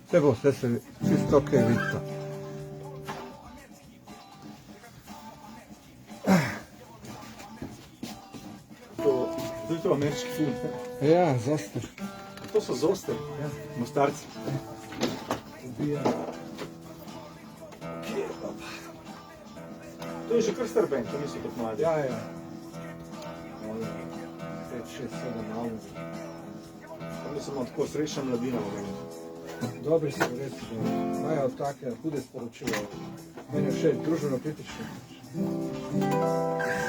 Vse bo, vse se čisto ok vidi. Zdaj to ameriški film. Ja, zoster. To so zoster, ja. Mostarci. Ubija. To je že kar star band, to niso tako mladi. Ja, ja. 5, 6, 7 albumov. Oni so malo tako srečna mladina. Dobri so res, imajo take hude sporočila. Meni je všeč, družbeno kritično.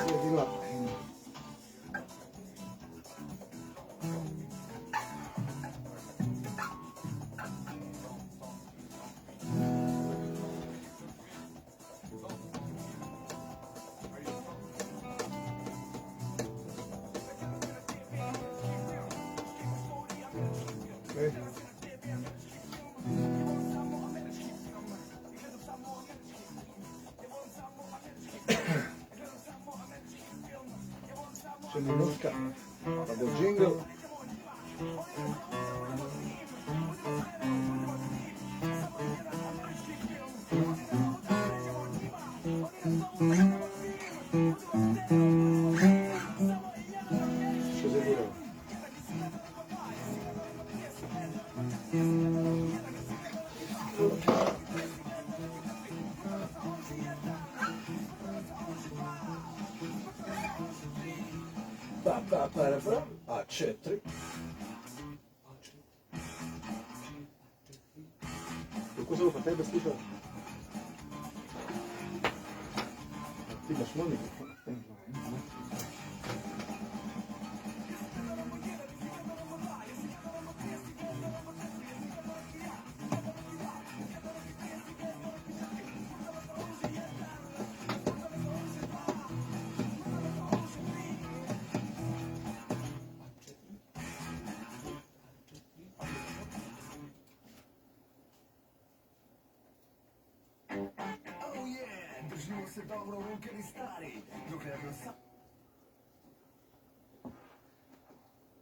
Sledila. Okay. Še minutka, pa bo džingl. Še zadirajo. A 4. Kako se bo pa tebe slišal? Ti imaš moj mikrofon.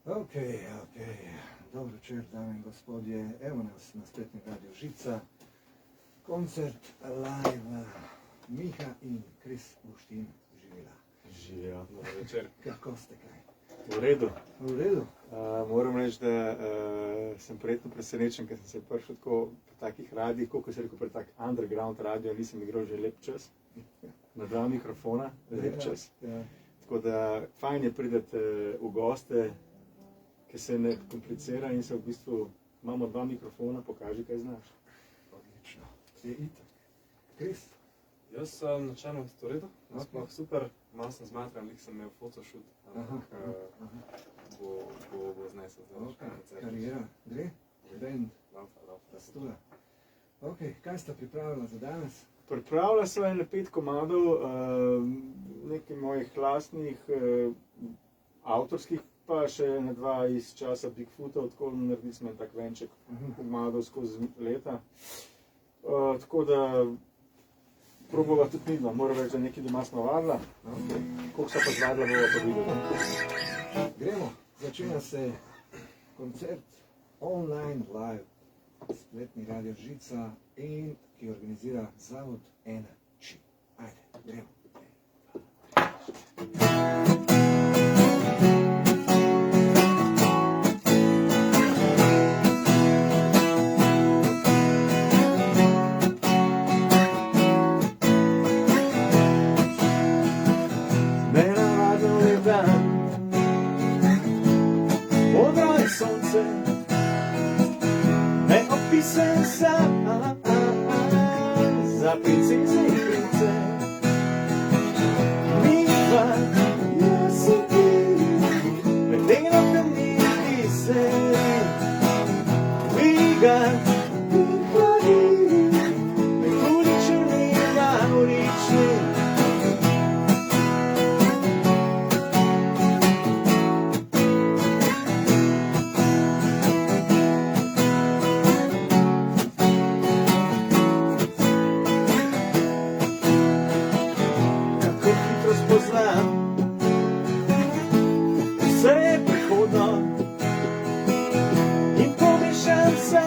Ok. Dobro večer, dame in gospodje. Evo nas na spletni Radio Žica. Koncert live. Miha in Kris Guštin živela. Živijo, dobro večer. Kako ste kaj? V redu. V redu? Moram reči, da sem prijetno presenečen, ker sem se prišel tako pri takih radijih, koliko se rekel pri tak underground radio, nisem igral že lep čas. Na 2 mikrofona, lep čas. Ja. Tako da fajn je prideti v goste, ki se ne komplicira in se v bistvu imamo 2 mikrofona, pokaži, kaj znaš. Odlično. Je itak. Kris? Jaz sem načelno v redu, sploh super, malo sem zmatran, lik sem imel photoshoot, ampak bo znesel zdaj še koncert. Karijera, gre? Band, Laufa. pastura. Ok, kaj sta pripravila za danes? Pripravila sem ene 5 komadov, nekaj mojih lastnih, avtorskih, pa še ene 2 iz časa Bigfootov, tako naredili smo en tak venček komadov skozi leta. Tako da probava tudi midva, moram reči, da nekaj doma smo vadila. Koliko so pa zvadila, bova pa videla. Gremo, začenja se koncert online live, spletni Radio Žica in ki organizira Zavod Energy. Ajde, gremo. Nenavadno lep dan, modro je sonce, neopisen san za princeze in prince. Mi dva, jaz in ti, medeno kamniti se, viga in hladili, mehuri črni javorični. Vse je prihodno in pomešam se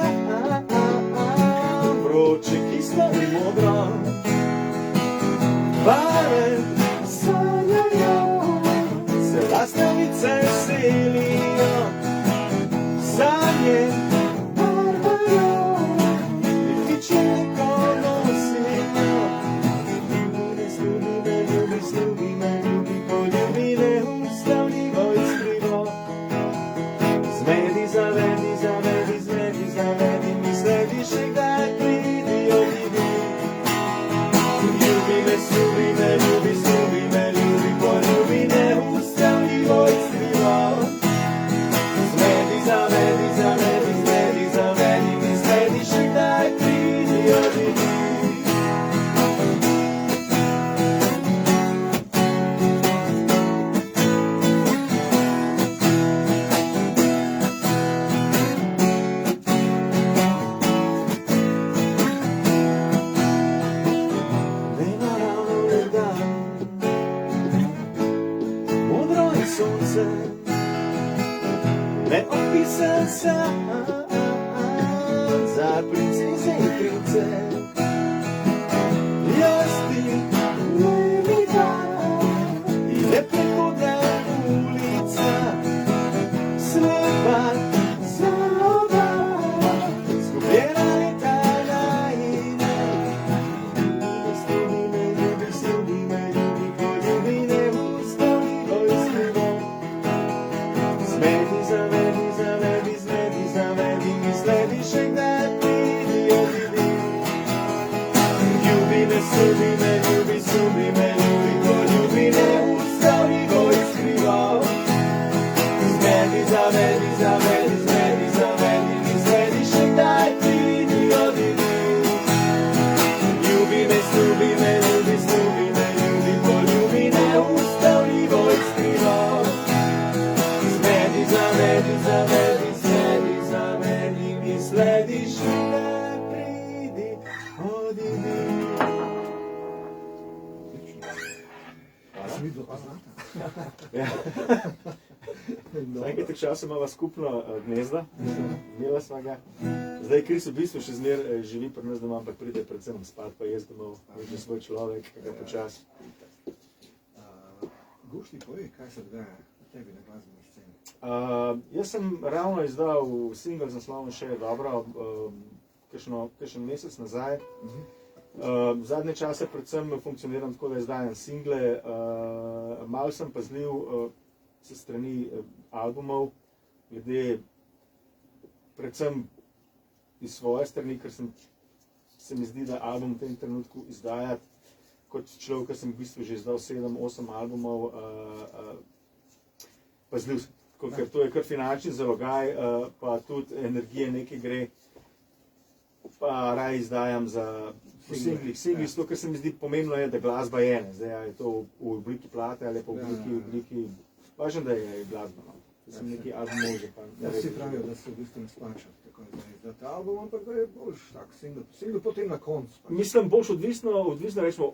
che barbario, difficile conoscerlo. Slubi me, ljubi, poljubi me, ustavljivo iskrivo. Zmedi, zavedi, zavedi, zmedi, zavedi, misli še kdaj pridi, odidi. Ljubi me, slubi me, ljubi, slubi me, ljubi, poljubi me, ustavljivo iskrivo. Zmedi, zavedi, zavedi, zmedi, zavedi, misli še kdaj pridi, odidi. Sonce, ne opisan sam za princeze in prince. Jaz ti ne vidim in ne prehoda ulica, slepa za oba, zgubljena leta najina. Slubi me, ljubi, slubi me, ljubi, poljubi me, ustavljivo iskrivo. Zmedi, zavedi, zavedi, zmedi, zavedi, misli še kdaj pridi, odidi. Ljubi me, slubi me, ljubi, slubi me, ljubi, poljubi me, ustavljivo iskrivo. Zmedi, zavedi, zavedi, zmedi, zavedi, misli še kdaj pridi, odidi. Ljubi me, slubi me, ljubi, slubi me, ljubi, poljubi me, ustavljivo iskrivo. Zmedi, zavedi, zavedi, zmedi, zavedi, misli še kdaj pridi, odidi. Se vidva poznata? Ja. Zdaj, nekaj časa imava skupno gnezda, imela sva ga. Zdaj, Kris v bistvu še zmeraj živi pri nas doma, ampak pride predvsem spat, pa jaz domov, je že svoj človek, kako počas. Gušti, povej, kaj se dogaja tebi na glasbeni sceni? Jaz sem ravno izdal singel z naslovom Še je dobro, kakšen mesec nazaj. Zadnje čase predvsem funkcioniram tako, da izdajam single. Malo sem pazljiv s strani albumov, glede predvsem iz svoje strani, ker se mi zdi, da album v tem trenutku izdajati kot človek, ker sem v bistvu že izdal 7-8 albumov, pazljiv sem, ker to je kar finančni zalogaj, pa tudi energije nekaj gre, pa raje izdajam za singlih, ker se mi zdi pomembno je, da glasba je, ne, zdaj je to v obliki plate ali pa v obliki, važno, da je glasba, no. Sem neki albumov že pa. Ja, vsi pravijo, da se v bistvu ne splača tako izdati album, ampak da je boljš tak single potem na koncu. Mislim, boljš odvisno rečemo,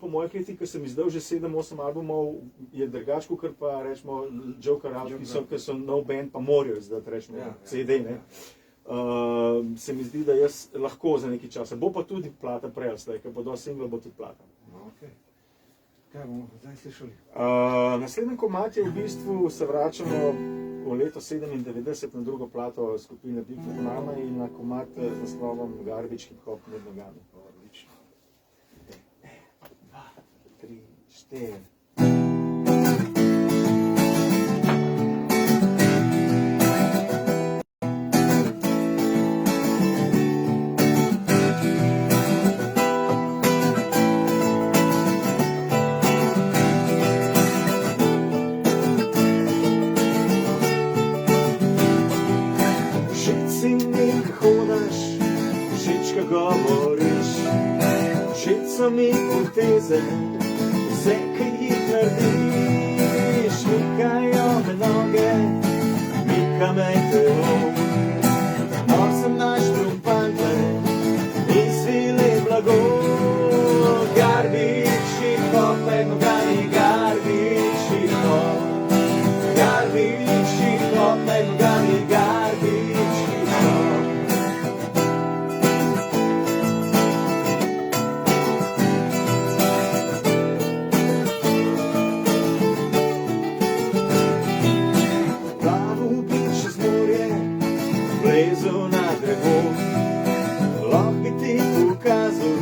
po mojih letih, ko sem izdal že 7-8 albumov, je drugače, kot pa rečemo Joker album, ki so nov band, pa morajo izdati, rečemo CD, ne. Se mi zdi, da jaz lahko za nekaj časa, bo pa tudi plata prej, ko bo do single, bo tudi plata. Okay. Kaj bomo zdaj slišali? Naslednji komad je v bistvu, se vračamo v leto 97 na drugo plato skupine Big Mama in na komad z naslovom Garbage Hip Hop med nogami. Odlično. 1, 2, 3, 4. Govoriš, všeč so mi poteze, vse, ki jih narediš, mikajo me noge, mika me telo. Nosem naš trumpante in svili blago, garbage hip hop med nogami, garbage hip hop, garbage hip hop med nogami, garbage hip hop. zlezel na drevo. Lahko bi ti pokazal,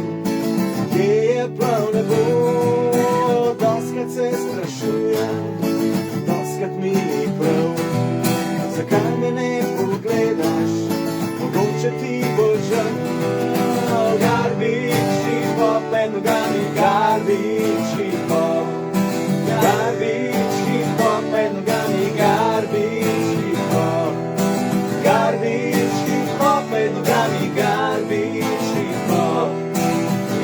kje je prav nebo. Doskrat se sprašujem, doskrat mi ni prav, zakaj me ne pogledaš, mogoče ti bo žal. Garbage, hip-hop med nogami, garbage, hip-hop. Garbage, hip-hop med nogami, garbage, hip-hop. Garbage, hip-hop med nogami, garbage, hip-hop.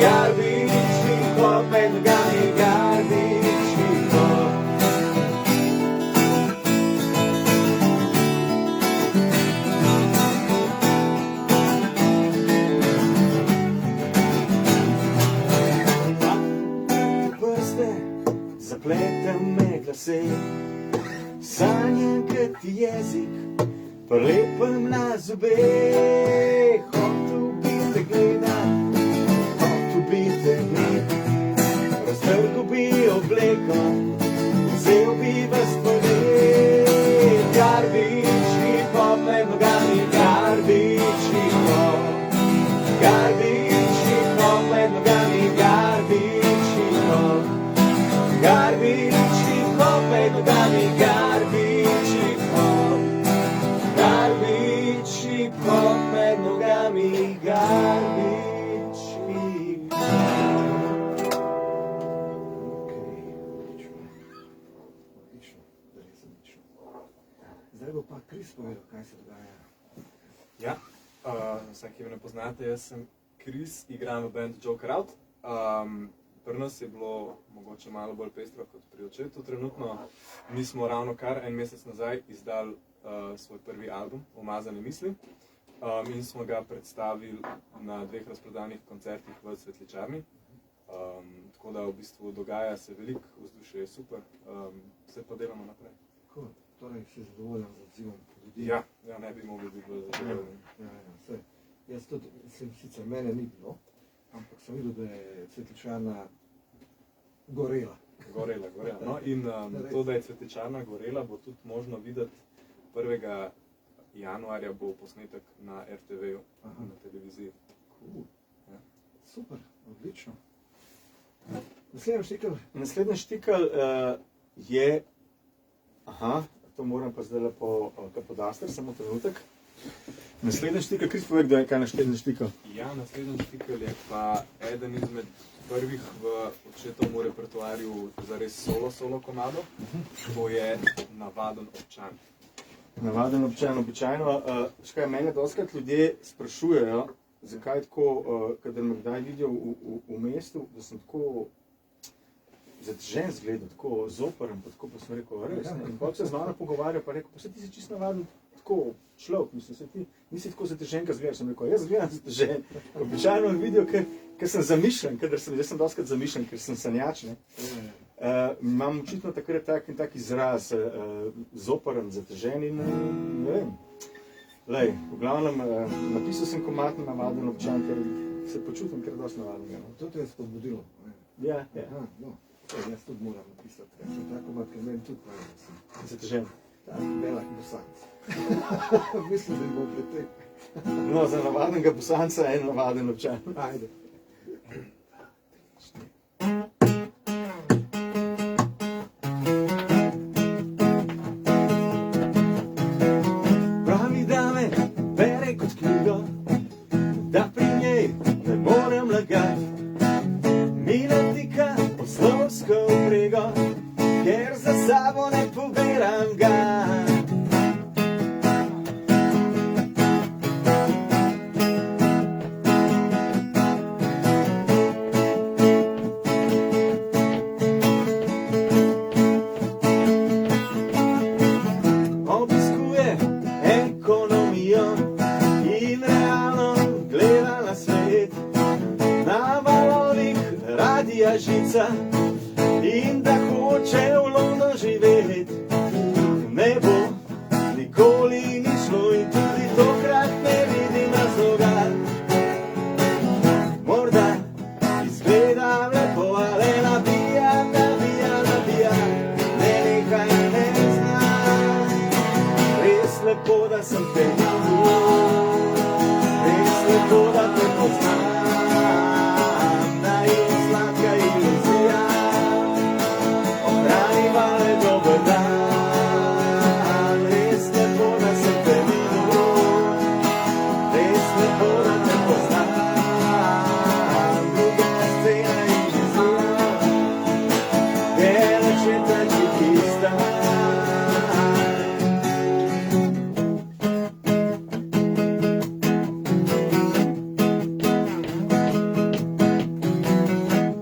Garbage, hip-hop med nogami, garbage, hip-hop. Zapletem me glase, sanjam kot jezik, prelepem na zobe. Hotel bi te gledat, hotel bi te imeti, raztrgal bi obleko, vzel bi vas podet. Garbage, hip-hop med nogami, garbage, hip-hop. Garbage, hip-hop med nogami, garbage, hip-hop. Garbage, hip-hop med nogami, garbage, hip-hop. Garbage, hip-hop med nogami, garbage, hip-hop. Okej, odlično, res odlično. Zdaj bo pa Kris povedal, kaj se dogaja. Ja, vsak, ki me ne poznate, jaz sem Kris, igram v bandu Joker Out. Pri nas je bilo mogoče malo bolj pestro kot pri očetu trenutno. Mi smo ravno kar en mesec nazaj izdali svoj prvi album, Umazane misli, in smo ga predstavili na 2 razprodanih koncertih v Cvetličarni. Tako da v bistvu dogaja se veliko, vzdušje je super, se pa delamo naprej. Cool. Torej si zadovoljen z odzivom ljudi? Ja, ne bi mogli biti bolj zadovoljni. Saj. Jaz tudi, sicer mene ni bilo, ampak sem videl, da je Cvetličarna gorela. Gorela. No, in to, da je Cvetličarna gorela, bo tudi možno videti 1. januarja bo posnetek na RTV-ju, na televiziji. Cool. Ja. Super, odlično. Naslednji štikel? Naslednji štikel je... Aha, to moram pa zdaj lepo podastati, samo trenutek. Naslednji štikel, Kris pove, kdaj je kaj naslednji štikel? Ja, naslednji štikel je pa eden izmed prvih v očetovem repertoarju zares solo komadov. To je Navaden občan. Navaden občan, običajno. Škaj, mene dostikrat ljudje sprašujejo, zakaj tako, kadar me kdaj vidijo v mestu, da sem tako zadržen zgledal, tako zoporen, pa tako pa sem rekel, res. In potem se z mano pogovarjajo, pa rekel, pa se ti si čisto navaden tako človek, mislim, se ti nisi tako zadržen, kot zgledaš. Sem rekel, jaz zgledam zadržen. Običajno me vidijo, ker sem zamišljen, jaz sem dostikrat zamišljen, ker sem sanjač, ne. Imam očitno takrat tak izraz, zoporen, zadržen in ne vem. Lej, v glavnem, napisal sem komad Navaden občan, ker se počutim kar dosti navadnega. To te je spodbudilo. Ja. No, jaz tudi moram napisati. Še ta komad, ker meni tudi pravi, da sem Zadržen. tak belak bosanc. Mislim, da bo pretek. No, za navadnega bosanca je navaden občan. Ajde. Pravi, da me bere kot knjigo, da pri njej ne morem lagati. Mi natika poslovsko vprego, ker za sabo ne poberam ga. Obiskuje ekonomijo in realno gleda na svet. Na valovih radija žica in da hoče v London živeti. Ne bo nikoli ni šlo in tudi tokrat ne vidim razloga. Morda izgleda lepo, ale nabija, ne nehaj, ne zna. Res lepo, da sem te videl, res lepo, da te poznam, naj sladka iluzija ohraniva le dober dan. Res lepo, da sem te videl, res lepo, da te poznam, druga scena iluzija, daleč je ta čekista.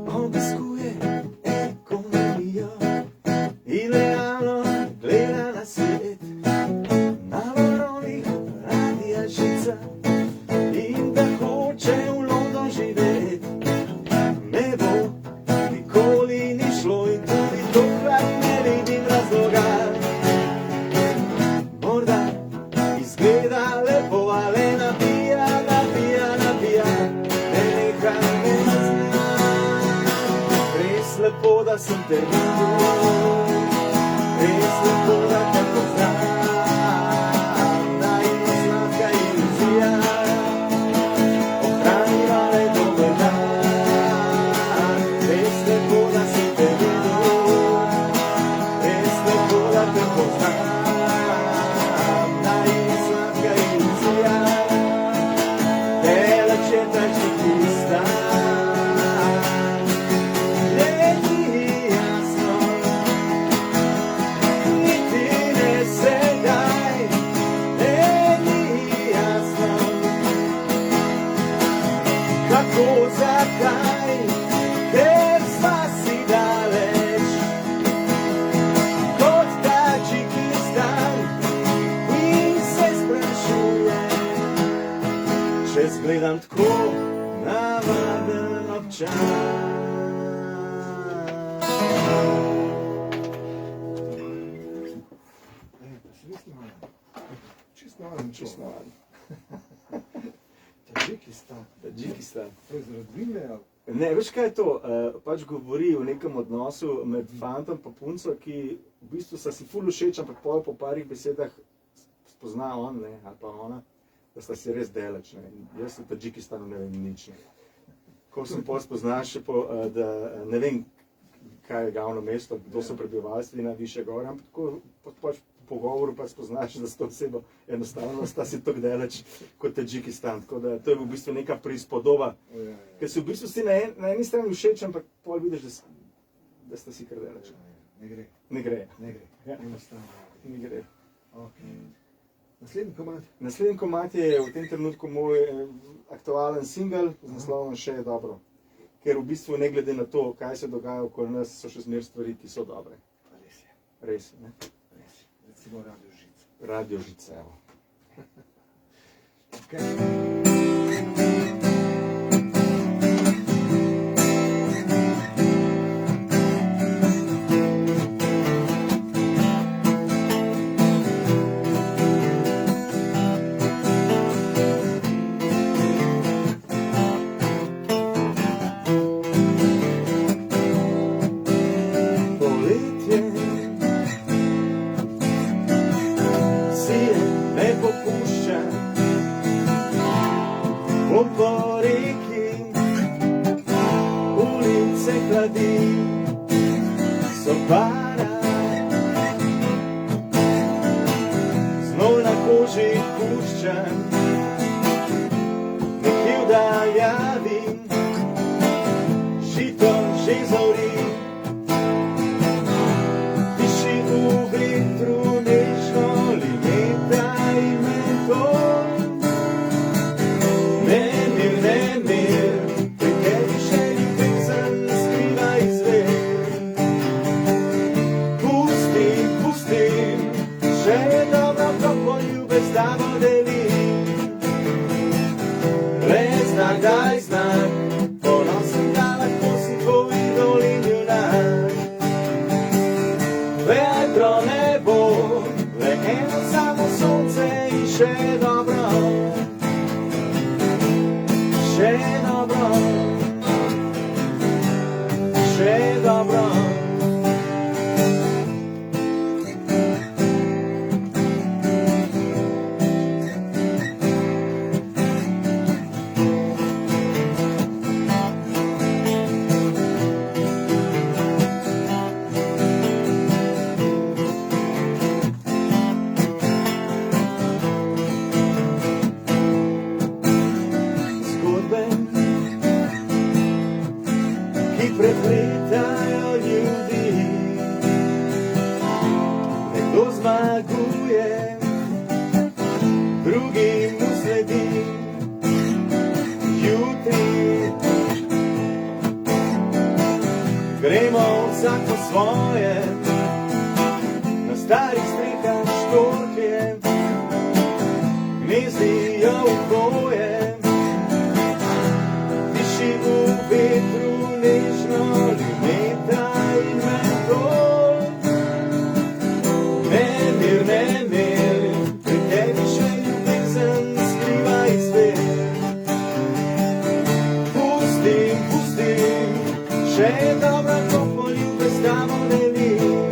Obiskuje ekonomijo, idealno gleda na svet, na varovih Radia Žica in da hoče v London živeti. Ne bo, nikoli ni šlo in tudi tokrat ne vidim razloga. Morda izgleda lepo, ale nabija, nabija, nabija, ne neha me zna. Res lepo, da sem te videl, res lepo, da te poznam, naj sladka iluzija ohraniva le dober dan. Res lepo, da sem te videl, res lepo, da te poznam, naj sladka iluzija daleč je ta čekista. Ne ni jasno, niti ne sedaj, ne ni jasno, kako, zakaj, ker sva si daleč, kot Tadžikistan, in se sprašujem, če zgledam tako navaden občan. Pa si res navaden. Čist navaden Čisto človek. navaden. Tadžikistan. Tadžikistan. To je z rodbine, ali? Ne, veš kaj je to? Pač govori o nekem odnosu med fantom pa punco, ki v bistvu sta si ful všeč, ampak pol po parih besedah spozna on, ne, ali pa ona, da sta si res daleč, ne. In jaz v Tadžikistanu ne vem nič, ne. Ko sem pol spoznal še da ne vem, kaj je glavno mesto, kdo so prebivalstvi na višje gore, ampak tako pač po pogovoru pa spoznaš, da s to osebo enostavno sta si tako daleč kot Tadžikistan. Tako da to je v bistvu neka prispodoba, ker si v bistvu si na eni strani všeč, ampak pol vidiš, da sta si kar daleč. Ne gre, Ne gre. ne gre. Ja. Enostavno. Ne gre. Okay. Naslednji komad. Naslednji komad je v tem trenutku moj aktualen singel z naslovom Še je dobro. Ker v bistvu ne glede na to, kaj se dogaja okoli nas, so še zmeraj stvari, ki so dobre. Pa res je, Res, ne? res je. Recimo Radio Žica. Radio Žica, evo. Okay. Poletje sije ne popušča, bom po reki, ulice hladi, sopara, znov na koži puščam, nekje v daljavi, žito že zori. Daj znak, ponosen, da lahko si tvoj dolin junak. Vedro ne bo, le eno samo sonce in še dobro. Še dobro, še dobro. ki mu sledi jutri. Gremo vsak po svoje, na starih strehah štorklje gnezdijo v boje. Diši v vetru nežno limeta in mentol. Nemir, nemir, pri tebi še ljubezen skriva izver. Pustim, pustim, še dobra to poljube s tamo delim.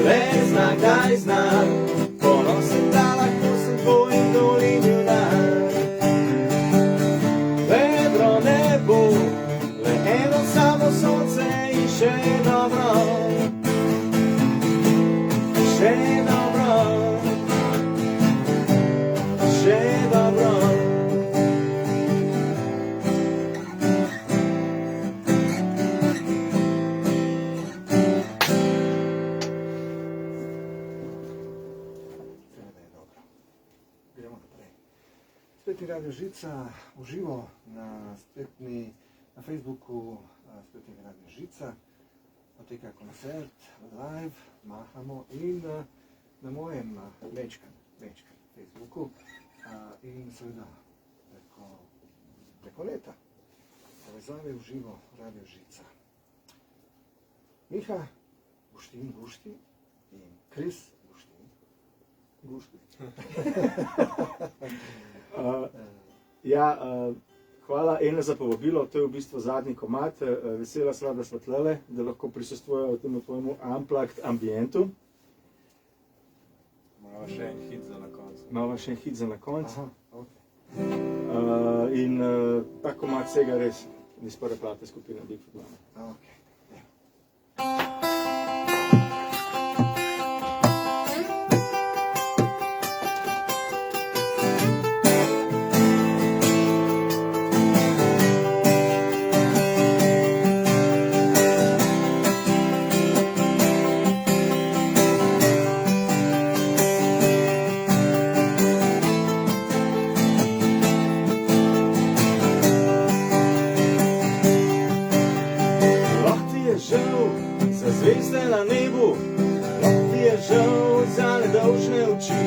Le znak, daj znak, ponosen da lahko sem tvoj in dolim junak. Vedro nebo, le eno samo sonce in še dobro. Še dobro, še dobro. Seveda je dobro. Gremo naprej. Spletni radio Žica v živo na Facebooku spletnega radio Žica. Poteka koncert, live, mahamo in na mojem mečkan Facebooku in seveda preko leta. Povezave v živo radio Žica. Miha Guštin Gušti in Kris Guštin Gušti. Hvala Ena za povabilo, to je v bistvu zadnji komad. Vesela sva, da sva tlele, da lahko prisostvujejo temu tvojemu unplugged ambientu. Imamo še en hit za na koncu. Imamo še en hit za na koncu. Aha, ok. In ta komad sega res iz prve plate skupine Bigfoot Mama. Ok. Za zvezde na nebu, lahko ti je žal za nedolžne oči.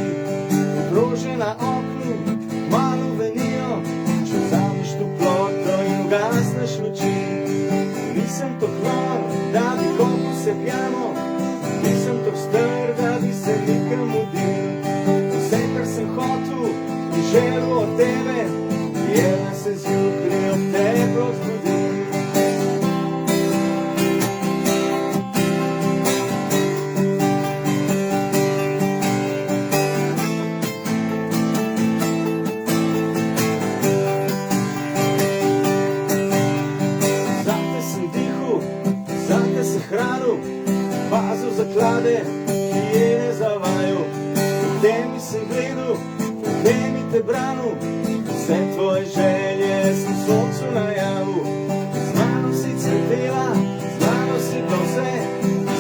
Obrože na oknu, malo venijo, če vzameš toploto in ugasneš luči. Nisem to hlor, da bi komu se pijamo, nisem to star, da bi se nekam mudil. Vse, kar sem hotel in želel od tebe, je, da se zjutraj ob teblo zbudim. Pazil zaklade, ki je ne zavajal. V temi sem gledal, v temi te branil. Vse tvoje želje sem soncu najavil. Z mano si cvetela, z mano si to vse.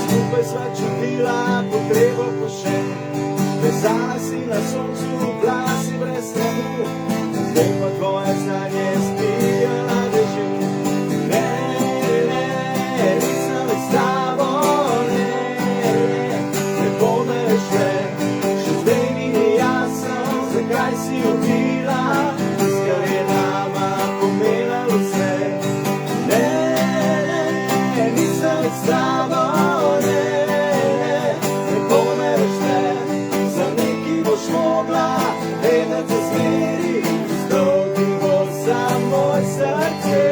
Skupaj sva čutila potrebo po še. Vezala si na soncu, plala si brez sramu. Zdaj pa tvoje znanje spijo na dežju. Ne, ne, nisem več s tabo. Zakaj si ubila, kar je nama pomenilo vse. Ne, ne, nisem več s tabo, ne, ne pomeniš te. Za neki boš mogla vedeti za zmeri, zdolgi bo za moj srce.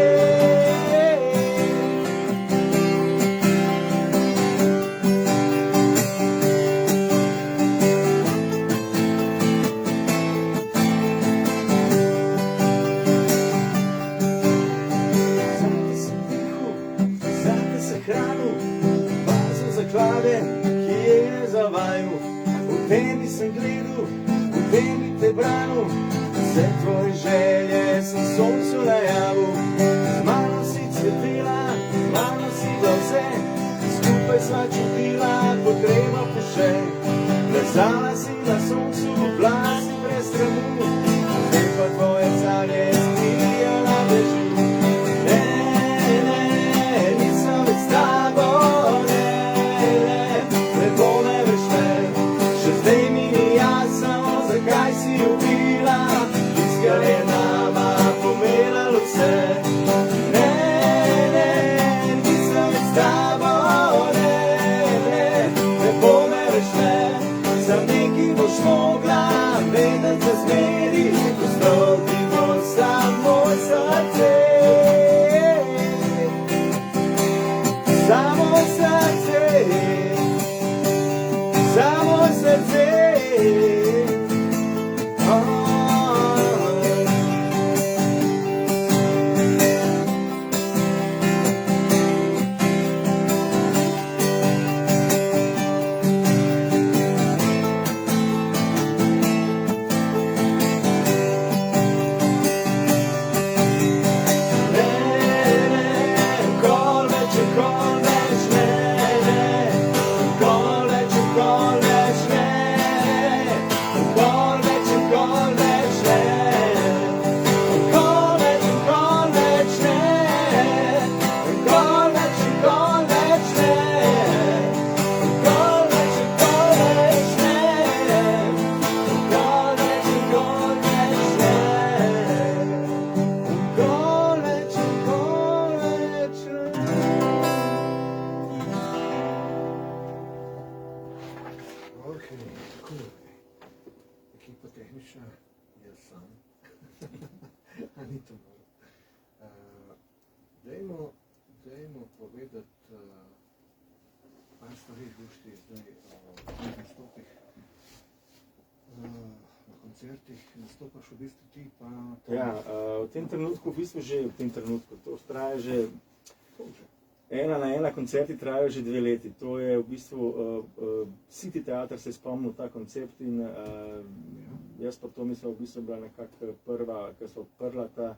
Zaklade, ki je ne zavajal. V temi sem gledal, v temi te branil. Vse tvoje želje sem soncu najavil. Z mano si cvetela, z mano si do vse. Skupaj sva čutila potrebo po še. Vezala si na soncu, plasi sramu, zdaj pa tvoje sanje skrijala beži. Ne, nisem več s tabo, ne bo me več več. Še zdaj mi ni jasno, zakaj si ubila, kar je nama pomenilo vse. Ne, nisem več s tabo, ne bo me več več. Za nekaj boš mogla vedeti za zmeri, postoti bo samo srce. Samo srce, samo srce. Ekipa tehnična, jaz sam. Ni to malo. Dajmo povedati par stvari, Gušti, zdaj o teh nastopih. Na koncertih nastopaš v bistvu ti, pa... Ja, v tem trenutku, to traja že... Ena na ena koncerti trajajo že 2 leti. To je v bistvu, City Teater se je spomnil ta koncept in jaz pa to mislim, v bistvu bila nekako prva, ki so odprla ta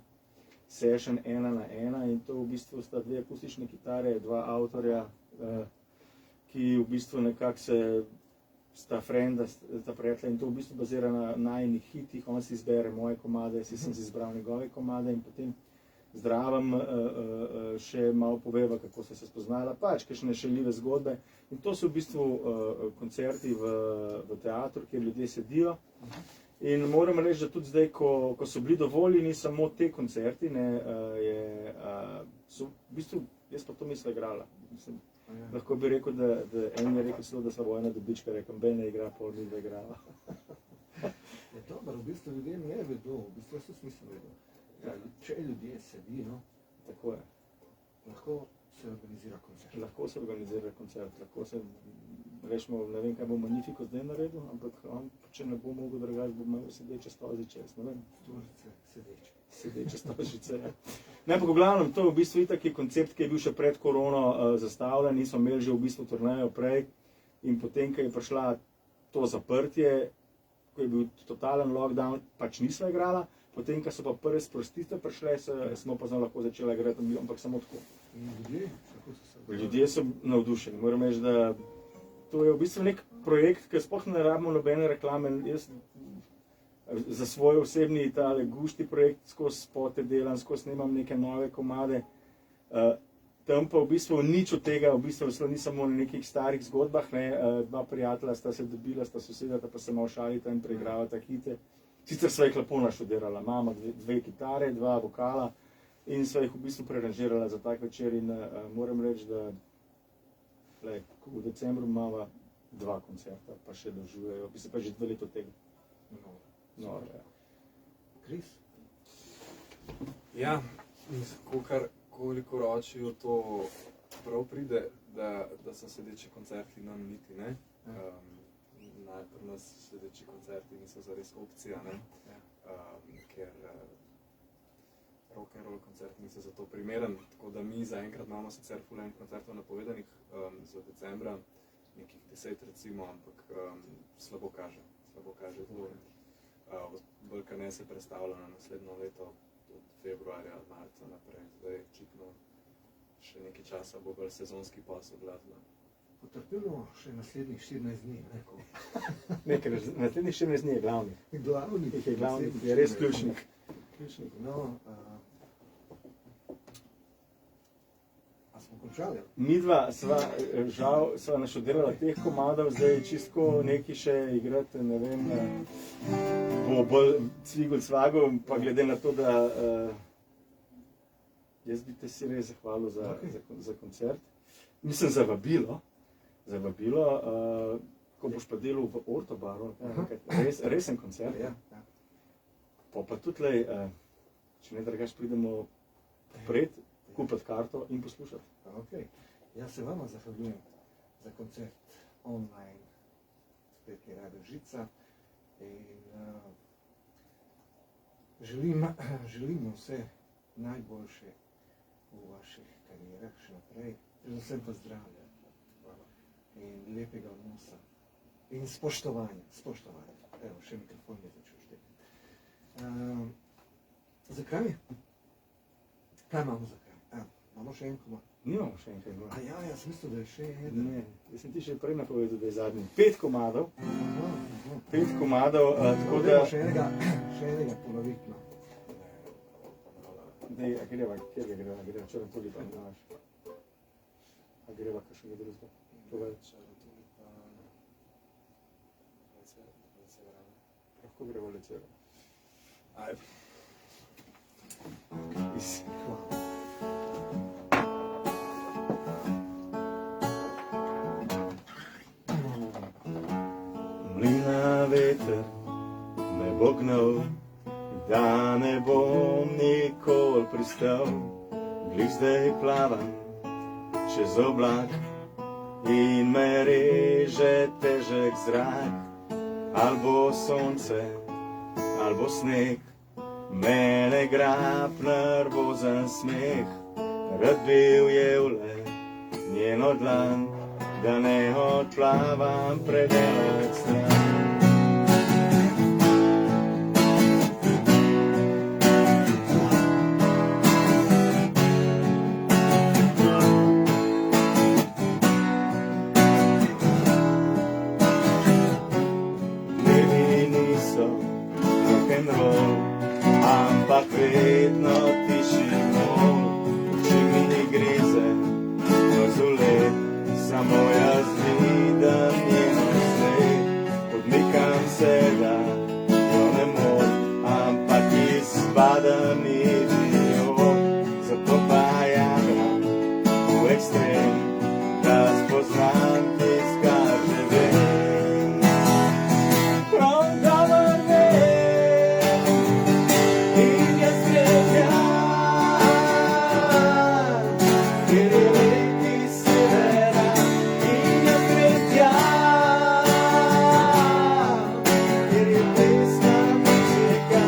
session 1 na 1 in to v bistvu sta 2 akustične kitare, 2 avtorja, ki v bistvu nekako sta frenda, sta prijatelja in to v bistvu bazira na najinih hitih, on si izbere moje komade, jaz sem si izbral njegove komade in potem zdravam še malo poveva, kako so se spoznala, pač kakšne šaljive zgodbe. In to so v bistvu koncerti v teatru, kjer ljudje sedijo. In moram reči, da tudi zdaj, ko so bili dovoljeni samo te koncerti, so v bistvu, jaz pa to mislim igrala. Lahko bi rekel, da en je rekel celo, da so vojna dobička, rekel, Ben ne igra, pol ni da igrala. Je dobro, v bistvu ljudje ne vedo, v bistvu jaz mislim vedo. Če ljudje sedijo, tako je. Lahko se organizira koncert. Lahko se organizira koncert, lahko se, rečemo, ne vem, kaj bo Magnifico zdaj naredil, ampak on, če ne bo mogel drugače, bo imel sedeče stolžice, jaz ne vem. Stolžice, sedeče. Sedeče stolžice, ja. Ne, pa v glavnem, to je v bistvu itak je koncept, ki je bil še pred korono zastavljen, nismo imeli že v bistvu turnejo prej in potem, ko je prišla to zaprtje, ko je bil totalen lockdown, pač nisva igrala. Potem, ko so pa prve sprostitve prišle, smo pa lahko začeli igrati, ampak samo tako. In ljudje? Kako so se? Ljudje so navdušeni. Moram reči, da to je v bistvu nek projekt, ki sploh ne rabimo nobene reklame. Jaz za svoj osebni tale Gušti projekt skozi spote delam, skozi snemam neke nove komade. Tam pa v bistvu nič od tega, v bistvu ni samo na nekih starih zgodbah, ne. 2 prijatelja sta se dobila, sta sosedata, pa se malo šalita in preigravata hite. Sicer sva jih lepo naštudirala, imamo 2 kitare, 2 vokala in sva jih v bistvu preranžirala za tak večer in moram reči, da v decembru imava 2 koncerta, pa še dožujejo, v bistvu pa že 2 leta od tega. Noro, ja. Kris? Ja, koliko ročijo to prav pride, da so sedeči koncerti nam niti, ne? Pri nas sedeči koncerti niso zares opcija, ne? Ker rock and roll koncerti niso za to primeren, tako da mi zaenkrat imamo sicer ful enih koncertov napovedanih za decembra, nekih 10 recimo, ampak slabo kaže to. Bolj ka ne se predstavlja na naslednjo leto, od februarja, marca naprej, zdaj očitno še nekaj časa bo bolj sezonski posel glasba. potrpimo še naslednjih 14 dni. Nekaj, naslednjih 14 dni je glavnih. Glavnih. Teh je glavnih, je res ključnih. No, a smo končali? Midva sva, žal, sva naštudirala teh komadov, zdaj čistko neki še igrati, ne vem, bo bolj cvigul cvago, pa glede na to, da jaz bi te si res zahvalil za koncert. Mislim, za vabilo, ko boš pa delal v Ortobaru, resen koncert. Ja. Pa tudi, če ne drugače, pridemo pred, kupiti karto in poslušati. Okay. Jaz se vama zahvaljujem za koncert online spletni Radio Žica in želim vse najboljše v vaših karierah še naprej, predvsem pa zdravja in lepega odnosa in spoštovanja. Evo, še mikrofon je začel šteti. Zakaj? Kaj imamo zakaj? Imamo še en komad? Nimamo še enkrat. A ja, jaz mislim, da je še en. Ne, jaz sem ti še prej napovedal, da je zadnji. 5 komadov. Aha. 5 komadov, tako da... Še enega ponovitno. Dej, a greva, kjer greva, črn tulipan, znaš. A greva kakšnega drugega? Povedz. Lahko greva Lecero. Ajde. Hvala. Mlina veter me bo gnal, da ne bom nikoli pristal. Glih zdaj plavam čez oblak in me reže težek zrak. Albo sonce, albo sneg, mene grab nervozen smeh. Rad bi ujel le njeno dlan, da ne odplavam predaleč stran. Dnevi niso rock'n'roll, ampak vedno tiši mol. Če mi grize mrzulet, samo jaz vidim njeno sled. Odmikam se, da jo ne morem, ampak izpadam idiot. Zato pa jagram v ekstrem, da spoznam tisto, kar že vem. Prav dobro vem in jaz grem tja, kjer je leti severa. In jaz grem tja, kjer je pesna muzika.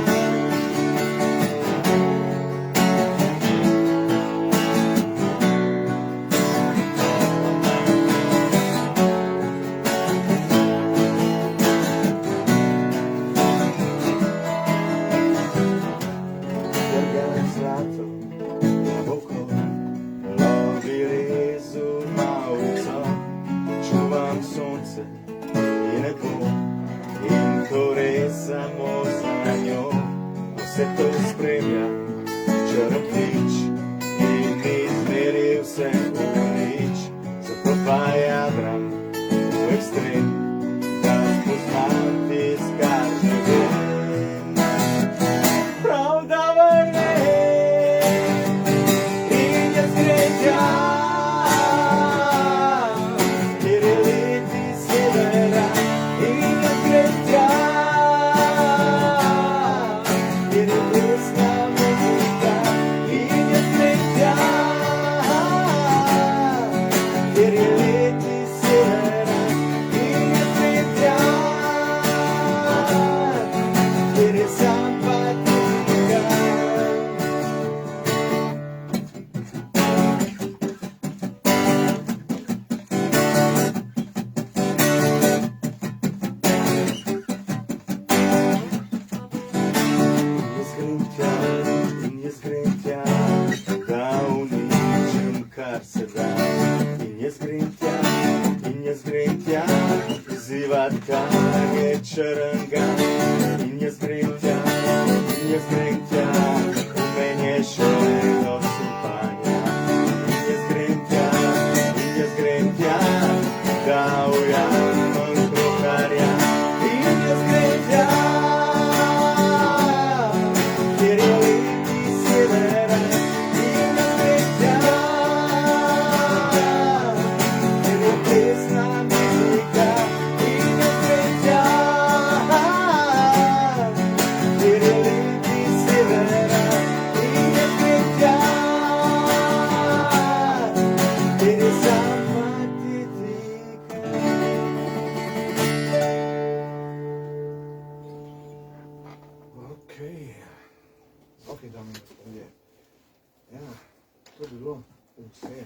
Ok, dame in gospodje. Ja, to bi bilo vse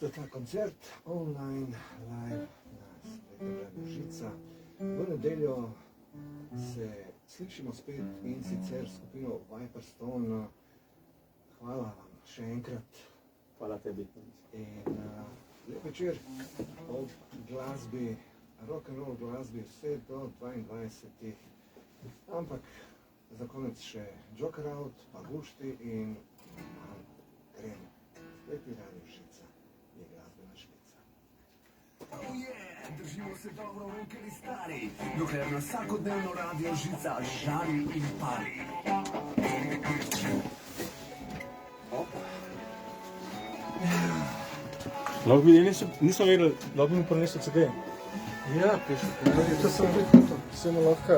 za ta koncert online, live na Spletnem radiu Žica. V nedeljo se slišimo spet in sicer skupino Viperstone. Hvala vam še enkrat. Hvala tebi. In lep večer ob glasbi, rock'n'roll glasbi vse do 22. Ampak za konec še Joker Out, pa Gušti in gremo. Spletni radio Žica je glasbena špica. Oh yeah, držimo se dobro roke in stari, dokler na vsakodnevno radio Žica žari in pali. Lahko bi nismo vedeli, lahko bi mi prinesel CD. Ja, piše, to sem rekel, to. Samo lahko,